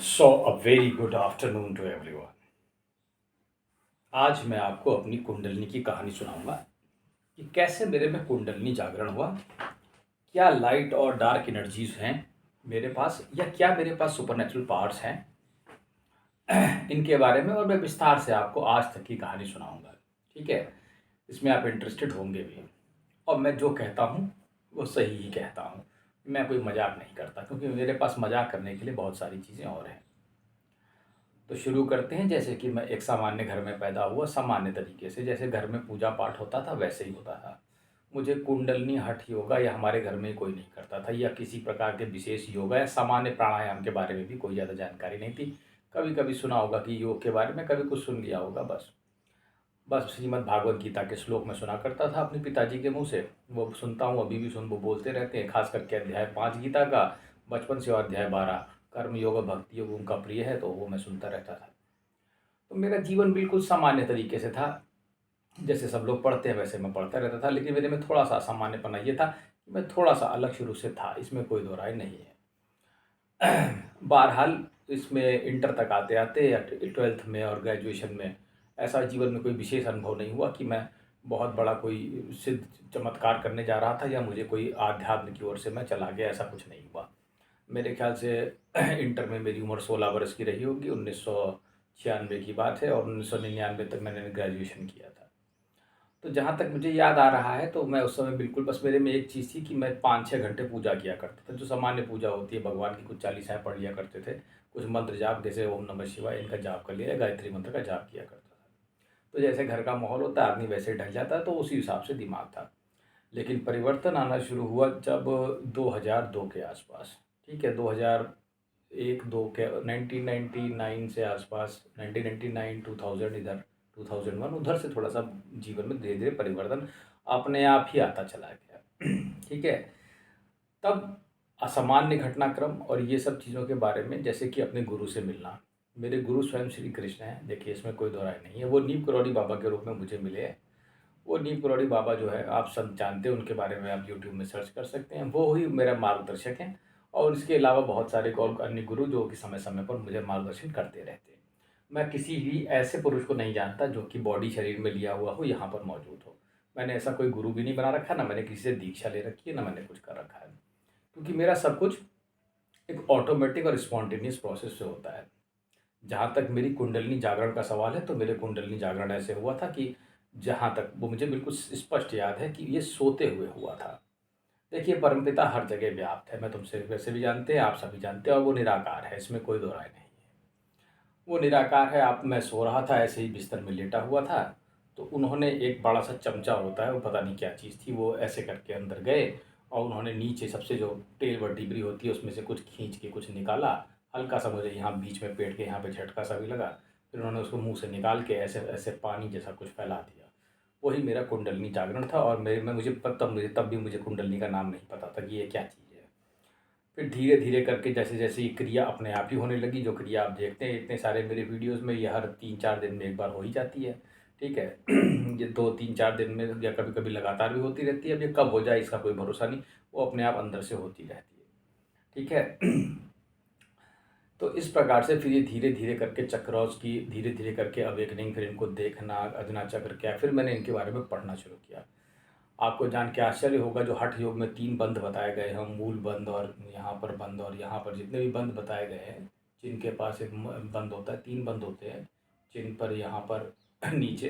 So, a very good afternoon to everyone. आज मैं आपको अपनी कुंडलिनी की कहानी सुनाऊंगा कि कैसे मेरे में कुंडलिनी जागरण हुआ, क्या लाइट और डार्क एनर्जीज हैं मेरे पास या क्या मेरे पास सुपरनेचुरल पावर्स हैं। इनके बारे में और मैं विस्तार से आपको आज तक की कहानी सुनाऊंगा। ठीक है, इसमें आप इंटरेस्टेड होंगे भी और मैं जो कहता हूँ वो सही ही कहता हूँ। मैं कोई मजाक नहीं करता क्योंकि मेरे पास मजाक करने के लिए बहुत सारी चीज़ें और हैं। तो शुरू करते हैं। जैसे कि मैं एक सामान्य घर में पैदा हुआ, सामान्य तरीके से जैसे घर में पूजा पाठ होता था वैसे ही होता था। मुझे कुंडलिनी हठ योगा या हमारे घर में कोई नहीं करता था या किसी प्रकार के विशेष योगा या सामान्य प्राणायाम के बारे में भी कोई ज़्यादा जानकारी नहीं थी। कभी कभी सुना होगा कि योग के बारे में, कभी कुछ सुन लिया होगा, बस बस श्रीमद् भागवत गीता के श्लोक में सुना करता था अपने पिताजी के मुंह से। वो सुनता हूँ अभी भी, वो बोलते रहते हैं, खास करके अध्याय 5 गीता का, बचपन से, और अध्याय 12 कर्म योग भक्ति योग उनका प्रिय है, तो वो मैं सुनता रहता था। तो मेरा जीवन बिल्कुल सामान्य तरीके से था, जैसे सब लोग पढ़ते हैं वैसे मैं पढ़ता रहता था। लेकिन मेरे में थोड़ा सा सामान्यपना ये था कि मैं थोड़ा सा अलग शुरू से था, इसमें कोई दो राय नहीं है। बहरहाल इसमें इंटर तक आते आते या 12th में और ग्रेजुएशन में ऐसा जीवन में कोई विशेष अनुभव नहीं हुआ कि मैं बहुत बड़ा कोई सिद्ध चमत्कार करने जा रहा था या मुझे कोई आध्यात्म की ओर से मैं चला गया, ऐसा कुछ नहीं हुआ। मेरे ख्याल से इंटर में मेरी उम्र 16 वर्ष की रही होगी, 1996 की बात है, और 1999 तक मैंने ग्रेजुएशन किया था। तो जहाँ तक मुझे याद आ रहा है तो मैं उस समय बिल्कुल, बस मेरे में एक चीज़ थी कि मैं 5-6 घंटे पूजा किया करता था, जो सामान्य पूजा होती है, भगवान की कुछ चालीसाएँ पढ़ लिया करते थे, कुछ मंत्र जाप जैसे ओम नमः शिवाय इनका जाप कर लिया, गायत्री मंत्र का जाप किया करता था। तो जैसे घर का माहौल होता है आदमी वैसे ढल जाता है, तो उसी हिसाब से दिमाग था। लेकिन परिवर्तन आना शुरू हुआ जब 2002 के आसपास। ठीक है, 2001 2 के 1999 से आसपास, 1999 2000 इधर, 2001 उधर से थोड़ा सा जीवन में धीरे धीरे परिवर्तन अपने आप ही आता चला गया। ठीक है, तब असामान्य घटनाक्रम और ये सब चीज़ों के बारे में, जैसे कि अपने गुरु से मिलना। मेरे गुरु स्वयं श्री कृष्ण हैं, देखिए इसमें कोई दो राय नहीं है। वो नीम करोड़ी बाबा के रूप में मुझे मिले हैं। वो नीम करोड़ी बाबा जो है, आप सब जानते हैं उनके बारे में, आप यूट्यूब में सर्च कर सकते हैं। वो ही मेरा मार्गदर्शक हैं और इसके अलावा बहुत सारे और अन्य गुरु जो कि समय समय पर मुझे मार्गदर्शन करते रहते हैं। मैं किसी भी ऐसे पुरुष को नहीं जानता जो कि बॉडी शरीर में लिया हुआ हो, यहाँ पर मौजूद हो। मैंने ऐसा कोई गुरु भी नहीं बना रखा, ना मैंने किसी से दीक्षा ले रखी है, ना मैंने कुछ कर रखा है, क्योंकि मेरा सब कुछ एक ऑटोमेटिक और स्पॉन्टेनियस प्रोसेस से होता है। जहाँ तक मेरी कुंडलिनी जागरण का सवाल है, तो मेरे कुंडलिनी जागरण ऐसे हुआ था कि जहाँ तक वो मुझे बिल्कुल स्पष्ट याद है कि ये सोते हुए हुआ था। देखिए, परमपिता हर जगह व्याप्त है, मैं तुमसे वैसे भी जानते हैं, आप सभी जानते हैं, और वो निराकार है, इसमें कोई दो राय नहीं है। वो निराकार है। आप, मैं सो रहा था ऐसे ही बिस्तर में लेटा हुआ था, तो उन्होंने एक बड़ा सा चमचा होता है, वो पता नहीं क्या चीज़ थी, वो ऐसे करके अंदर गए और उन्होंने नीचे सबसे जो टेल वर्टिब्री होती है उसमें से कुछ खींच के कुछ निकाला। हल्का सा मुझे यहाँ बीच में पेट के यहाँ पे झटका सा भी लगा। फिर उन्होंने उसको मुंह से निकाल के ऐसे ऐसे पानी जैसा कुछ फैला दिया। वही मेरा कुंडलिनी जागरण था। और मेरे में तब भी मुझे कुंडलिनी का नाम नहीं पता था कि ये क्या चीज़ है। फिर धीरे धीरे करके जैसे जैसे ये क्रिया अपने आप ही होने लगी, जो क्रिया आप देखते हैं इतने सारे मेरे वीडियोस में, ये हर 3-4 दिन में एक बार हो ही जाती है। ठीक है। ये 2-3-4 दिन में या कभी कभी लगातार भी होती रहती है। अब ये कब हो जाए इसका कोई भरोसा नहीं, वो अपने आप अंदर से होती रहती है। ठीक है। तो इस प्रकार से फिर ये धीरे धीरे करके चक्रौस की धीरे धीरे करके अवेकनिंग, फिर इनको देखना, अदना चक्र क्या, फिर मैंने इनके बारे में पढ़ना शुरू किया। आपको जान के आश्चर्य होगा, जो हठ योग में 3 बंध बताए गए हैं, मूल बंध और यहाँ पर बंध और यहाँ पर जितने भी बंध बताए गए हैं, जिनके पास एक बंध होता है, 3 बंध होते हैं जिन पर यहाँ पर नीचे,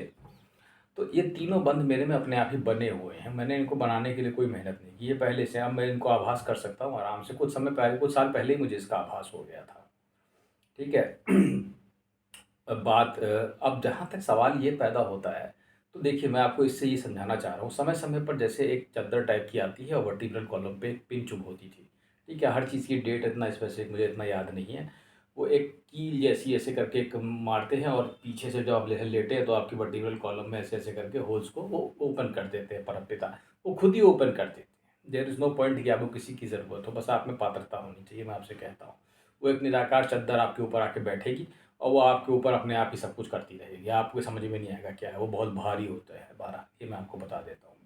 तो ये तीनों बंध मेरे में अपने आप ही बने हुए हैं। मैंने इनको बनाने के लिए कोई मेहनत नहीं की, ये पहले से। अब मैं इनको आभास कर सकता हूँ आराम से, कुछ समय पहले, कुछ साल पहले ही मुझे इसका आभास हो गया था। ठीक है। अब जहाँ तक सवाल ये पैदा होता है, तो देखिए मैं आपको इससे ये समझाना चाह रहा हूँ, समय समय पर जैसे एक चादर टाइप की आती है और वर्टिब्रल कॉलम पे एक पिन चुभ होती थी। ठीक है, हर चीज़ की डेट इतना स्पेसिफिक मुझे इतना याद नहीं है। वो एक कील जैसी ऐसे करके एक मारते हैं और पीछे से जब आप लेटे हैं तो आपकी वर्टिब्रल कॉलम में ऐसे ऐसे करके होल्स को वो ओपन कर देते हैं परमपिता। वो खुद ही ओपन कर देते हैं। देयर इज़ नो पॉइंट कि आपको किसी की ज़रूरत हो, बस आप में पात्रता होनी चाहिए, मैं आपसे कहता हूँ। वो एक निराकार चद्दर आपके ऊपर आके बैठेगी और वो आपके ऊपर अपने आप ही सब कुछ करती रहेगी। आपको समझ में नहीं आएगा क्या है, वो बहुत भारी होता है, 12, ये मैं आपको बता देता हूँ।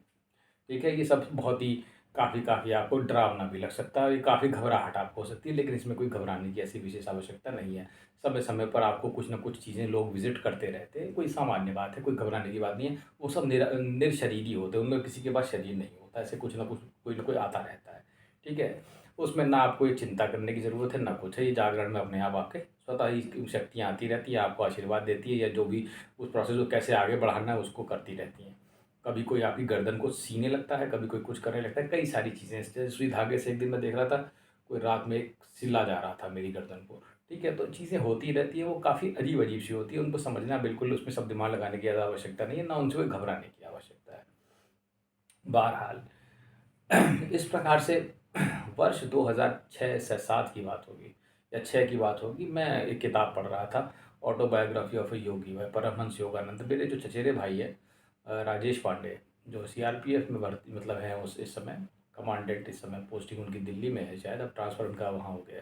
ठीक है, ये सब बहुत ही काफ़ी काफ़ी आपको डरावना भी लग सकता है, ये काफ़ी घबराहट आपको हो सकती है, लेकिन इसमें कोई घबराने की ऐसी विशेष आवश्यकता नहीं है। समय-समय पर आपको कुछ न कुछ चीज़ें लोग विज़िट करते रहते हैं, कोई सामान्य बात है, कोई घबराने की बात नहीं है। वो सब निरशरीरी होते हैं, उनमें किसी के पास शरीर नहीं होता, ऐसे कुछ न कुछ कोई न कोई आता रहता है, ठीक है? उसमें ना आपको ये चिंता करने की ज़रूरत है, ना कुछ है, ये जागरण में अपने आप आपके स्वतः ही शक्तियाँ आती रहती हैं, आपको आशीर्वाद देती है या जो भी उस प्रोसेस को कैसे आगे बढ़ाना है, उसको करती रहती हैं। कभी कोई आपकी गर्दन को सीने लगता है, कभी कोई कुछ करने लगता है, कई सारी चीज़ें जैसे सुई धागे से एक दिन मैं देख रहा था, कोई रात में एक सिला जा रहा था मेरी गर्दन को, ठीक है? तो चीज़ें होती रहती हैं, वो काफ़ी अजीब-अजीब सी होती है, उनको समझना बिल्कुल उसमें सब दिमाग लगाने की ज़्यादा आवश्यकता नहीं है, ना उनसे कोई घबराने की आवश्यकता है। बहरहाल इस प्रकार से वर्ष 2006 से 7 की बात होगी या 6 की बात होगी, मैं एक किताब पढ़ रहा था, autobiography of a yogi by Paramahansa Yogananda. मेरे जो चचेरे भाई हैं राजेश पांडे, जो सीआरपीएफ में भर्ती मतलब हैं उस इस समय कमांडेंट, इस समय पोस्टिंग उनकी दिल्ली में है शायद, अब ट्रांसफ़र उनका वहाँ हो गया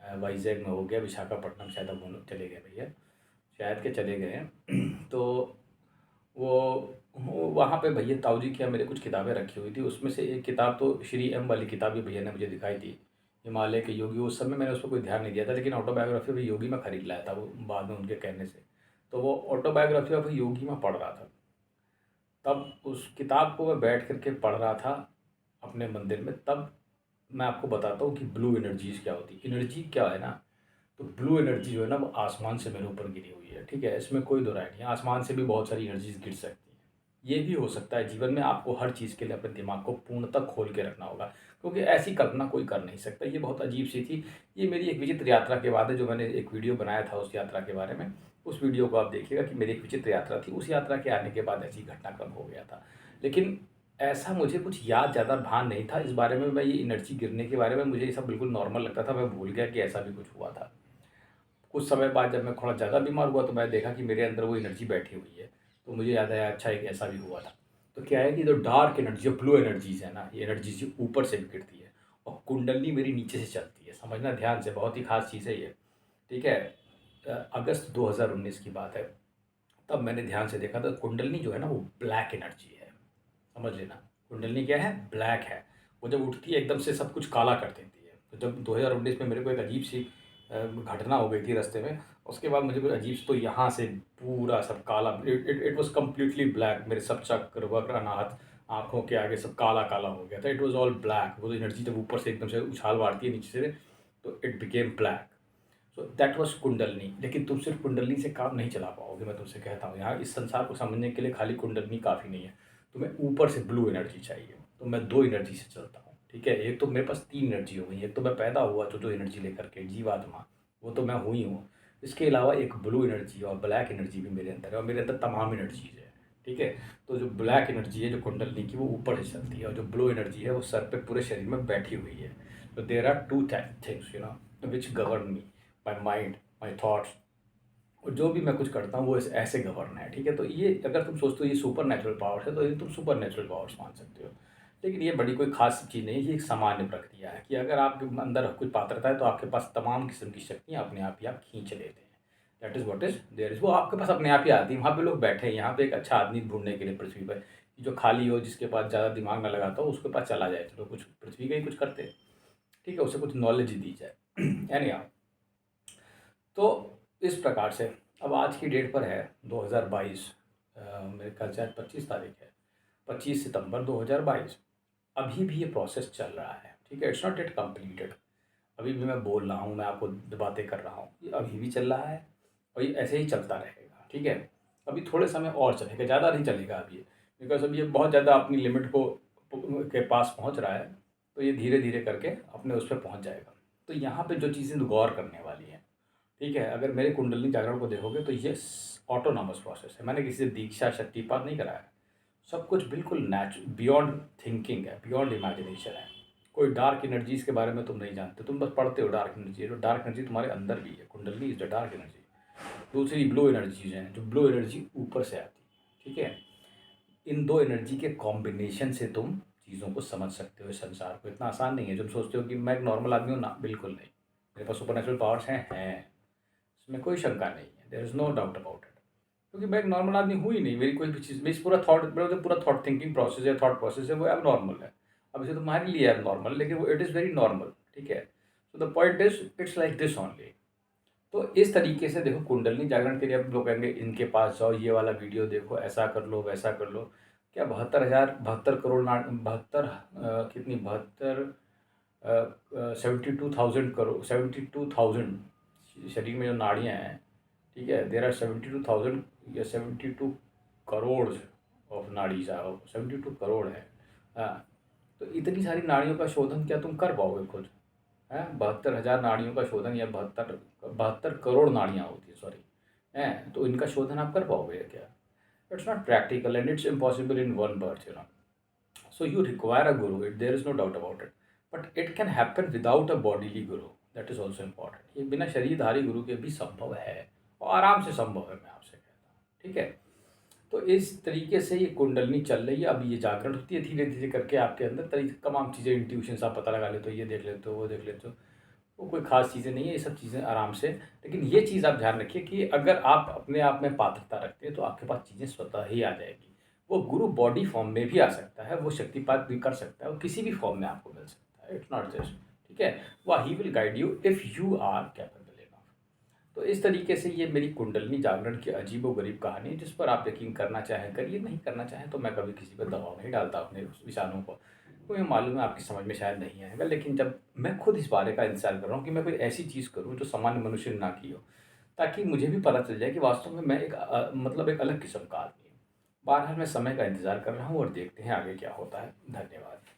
है, वाइज़ैग में हो गया, विशाखापट्टनम शायद अब वो लोग चले गए भैया, शायद के चले गए हैं। तो वो वहाँ पे भैया ताऊ जी के यहाँ मेरे कुछ किताबें रखी हुई थी, उसमें से एक किताब तो श्री एम वाली किताब भी भैया ने मुझे दिखाई थी, हिमालय के योगी। उस समय मैंने उस पर कोई ध्यान नहीं दिया था, लेकिन ऑटोबायोग्राफी ऑफ अ योगी मैं खरीद लाया था वो बाद में उनके कहने से। तो वो ऑटोबायोग्राफी ऑफ अ योगी मैं पढ़ रहा था। तब उस किताब को मैं बैठ कर के पढ़ रहा था अपने मंदिर में, तब मैं आपको बताता हूँ कि ब्लू एनर्जीज़ क्या होती है। एनर्जी क्या है ना, तो ब्लू एनर्जी जो है ना वो आसमान से मेरे ऊपर गिरी हुई है, ठीक है? इसमें कोई दो राय नहीं है, आसमान से भी बहुत सारी एनर्जीज़ गिर सकती हैं। ये भी हो सकता है जीवन में आपको हर चीज़ के लिए अपने दिमाग को पूर्णतः खोल के रखना होगा, क्योंकि ऐसी कल्पना कोई कर नहीं सकता। ये बहुत अजीब-सी थी। ये मेरी एक विचित्र यात्रा के बाद है, जो मैंने एक वीडियो बनाया था उस यात्रा के बारे में। उस वीडियो को आप देखिएगा कि मेरी एक विचित्र यात्रा थी, उस यात्रा के आने के बाद ऐसी घटनाक्रम हो गया था। लेकिन ऐसा मुझे कुछ याद ज़्यादा भान नहीं था इस बारे में, मैं ये एनर्जी गिरने के बारे में मुझे ये सब बिल्कुल नॉर्मल लगता था, मैं भूल गया कि ऐसा भी कुछ हुआ था। कुछ समय बाद जब मैं थोड़ा ज़्यादा बीमार हुआ तो मैं देखा कि मेरे अंदर वो एनर्जी बैठी हुई है। तो मुझे याद आया, अच्छा एक ऐसा भी हुआ था। तो क्या है कि जो डार्क एनर्जी, जो ब्लू एनर्जीज़ है ना, ये एनर्जीज़ ऊपर से भी गिरती है और कुंडली मेरी नीचे से चलती है। समझना ध्यान से, बहुत ही ख़ास चीज़ है ये, ठीक है? अगस्त 2019 की बात है। तब मैंने ध्यान से देखा तो कुंडलिनी जो है ना वो ब्लैक एनर्जी है। समझ लेना, कुंडलिनी क्या है? ब्लैक है। वो जब उठती है एकदम से सब कुछ काला कर देती है। तो जब 2019 में मेरे को एक अजीब-सी घटना हो गई थी रास्ते में, उसके बाद मुझे कुछ अजीब सी, तो यहाँ से पूरा सब काला, it it it was completely black. मेरे सब चक्र, वक्र, अनाहत, आँखों के आगे सब काला-काला हो गया था। It was all black. वो एनर्जी जब ऊपर से एकदम से उछाल मारती है नीचे से, तो it became black. So that was kundalini. लेकिन तुम सिर्फ़ कुंडलिनी से काम नहीं चला पाओगे, मैं तुमसे कहता हूँ। यहाँ इस संसार को समझने के लिए खाली कुंडलिनी काफ़ी नहीं है। तुम्हें ऊपर से ब्लू एनर्जी चाहिए। तो मैं 2 एनर्जी से चलता हूँ, ठीक है? एक तो मेरे पास 3 एनर्जी हो गई। एक तो मैं पैदा हुआ तो 2 एनर्जी लेकर के, जीवात्मा, वो तो मैं हूँ ही हूँ। इसके अलावा एक ब्लू एनर्जी और ब्लैक एनर्जी भी मेरे अंदर है, और मेरे अंदर तमाम एनर्जीज़ है, ठीक है? तो जो ब्लैक एनर्जी है, जो कुंडलिनी की, वो ऊपर से चलती है, और जो ब्लू एनर्जी है वो सर पे पूरे शरीर में बैठी हुई है। तो there are 2 things which govern me, my mind, my thoughts, और जो भी मैं कुछ करता हूँ वो ऐसे गवर्न है, ठीक है? तो ये अगर तुम सोचते हो ये सुपर नेचुरल पावर्स है, तो ये तुम सुपर नेचुरल पावर्स मान सकते हो। लेकिन ये बड़ी कोई खास चीज़ नहीं है, ये एक सामान्य प्रक्रिया है कि अगर आपके अंदर कुछ पात्रता है तो आपके पास तमाम किस्म की शक्तियाँ अपने आप ही आप खींच लेते हैं। That is what is there is, वो आपके पास अपने आप ही आती है। वहाँ पे लोग बैठे हैं, यहाँ पे एक अच्छा आदमी ढूँढने के लिए पृथ्वी पर, कि जो खाली हो, जिसके पास ज़्यादा दिमाग ना लगाता हो, उसके पास चला जाए, चलो कुछ पृथ्वी का ही कुछ करते हैं, ठीक है? उसे कुछ नॉलेज ही दी जाए। एनीहाउ, तो इस प्रकार से अब आज की डेट पर है 2022, मेरे ख्याल से आज 25 तारीख है, 25 सितंबर 2022। अभी भी ये प्रोसेस चल रहा है, ठीक है? It's not yet completed. अभी भी मैं बोल रहा हूँ, मैं आपको बातें कर रहा हूँ, ये अभी भी चल रहा है और ये ऐसे ही चलता रहेगा, ठीक है? अभी थोड़े समय और चलेगा, ज़्यादा नहीं चलेगा अभी ये, बिकॉज़ अब ये बहुत ज़्यादा अपनी लिमिट को के पास पहुँच रहा है, तो ये धीरे-धीरे करके अपने उस पे पहुँच जाएगा। तो यहाँ पे जो चीज़ें गौर करने वाली हैं, ठीक है? अगर मेरे कुंडलिनी जागरण को देखोगे तो ये ऑटोनॉमस प्रोसेस है। मैंने किसी से दीक्षा शक्तिपात नहीं कराया। सब कुछ बिल्कुल बियॉन्ड थिंकिंग है, बियॉन्ड इमेजिनेशन है। कोई डार्क एनर्जीज़ के बारे में तुम नहीं जानते, तुम बस पढ़ते हो डार्क एनर्जी। जो डार्क एनर्जी तुम्हारे अंदर भी है, kundalini is the dark energy. दूसरी ब्लू एनर्जीज़ हैं, जो ब्लू एनर्जी ऊपर से आती है, ठीक है? इन 2 एनर्जी के कॉम्बिनेशन से तुम चीज़ों को समझ सकते हो, इस संसार को। इतना आसान नहीं है। तुम सोचते हो कि मैं एक नॉर्मल आदमी हूँ ना, बिल्कुल नहीं। मेरे पास सुपरनैचुरल पावर्स हैं। इसमें कोई शंका नहीं है, there is no doubt about it. क्योंकि मैं एक नॉर्मल आदमी हूँ ही नहीं, मेरी कोई भी चीज़, मेरी पूरा थॉट, मेरा जो पूरा थॉट थिंकिंग प्रोसेस है, थॉट प्रोसेस है, वो एबनॉर्मल है। अब इसे तुम्हारे लिए है नॉर्मल, लेकिन वो इट इज़ वेरी नॉर्मल, ठीक है? So the point is it's like this only. तो इस तरीके से देखो, कुंडलिनी जागरण के लिए अब लोग कहेंगे इनके पास जाओ, ये वाला वीडियो देखो, ऐसा कर लो, वैसा कर लो। क्या 72,000 72 करोड़ ना 72 कितनी 72 72,000 करोड़ 72,000 शरीर में जो नाड़ियाँ हैं, ठीक है? देयर आर 72,000 या 72 करोड़ ऑफ नाड़ीज़, 72 करोड़ है। हाँ, तो इतनी सारी नाड़ियों का शोधन क्या तुम कर पाओगे खुद? हैं? 72,000 नाड़ियों का शोधन, या 72 करोड़ नाड़ियाँ होती हैं, सॉरी, हैं? तो इनका शोधन आप कर पाओगे क्या? It's not practical and it's impossible in one birth, you know. So you require a guru, there is no doubt about it. But it can happen without a bodily guru. That is also important. ये बिना शरीरधारी गुरु के भी संभव है, और आराम से संभव है, मैं आपसे कहता हूँ, ठीक है? तो इस तरीके से ये कुंडलिनी चल रही है। अब ये जागरण होती है धीरे धीरे करके आपके अंदर, तमाम चीज़ें, इंट्यूशंस आप पता लगा लेते हो, ये देख लेते हो, वो देख लेते हो। वो कोई ख़ास चीज़ें नहीं है, ये सब चीज़ें आराम से। लेकिन ये चीज़ आप ध्यान रखिए कि अगर आप अपने आप में पात्रता रखते हैं तो आपके पास चीज़ें स्वतः ही आ जाएगी। वो गुरु बॉडी फॉर्म में भी आ सकता है, वो शक्तिपात भी कर सकता है, वो किसी भी फॉर्म में आपको मिल सकता है, इट्स नॉट जस्ट, ठीक है? वह ही will guide you if you are capable enough. तो इस तरीके से ये मेरी कुंडलिनी जागरण की अजीबो-गरीब कहानी है, जिस पर आप यकीन करना चाहें करिए, नहीं करना चाहें तो मैं कभी किसी पर दबाव नहीं डालता अपने उस विचारों को। मुझे मालूम है आपकी समझ में शायद नहीं आएगा, लेकिन जब मैं खुद इस बारे का इंतज़ार कर रहा हूँ कि मैं कोई ऐसी चीज़ करूँ जो सामान्य मनुष्य ने ना की हो, ताकि मुझे भी पता चल जाए कि वास्तव में मैं एक मतलब एक अलग किस्म का आदमी हूँ। बहरहाल मैं समय का इंतज़ार कर रहा हूँ और देखते हैं आगे क्या होता है। धन्यवाद।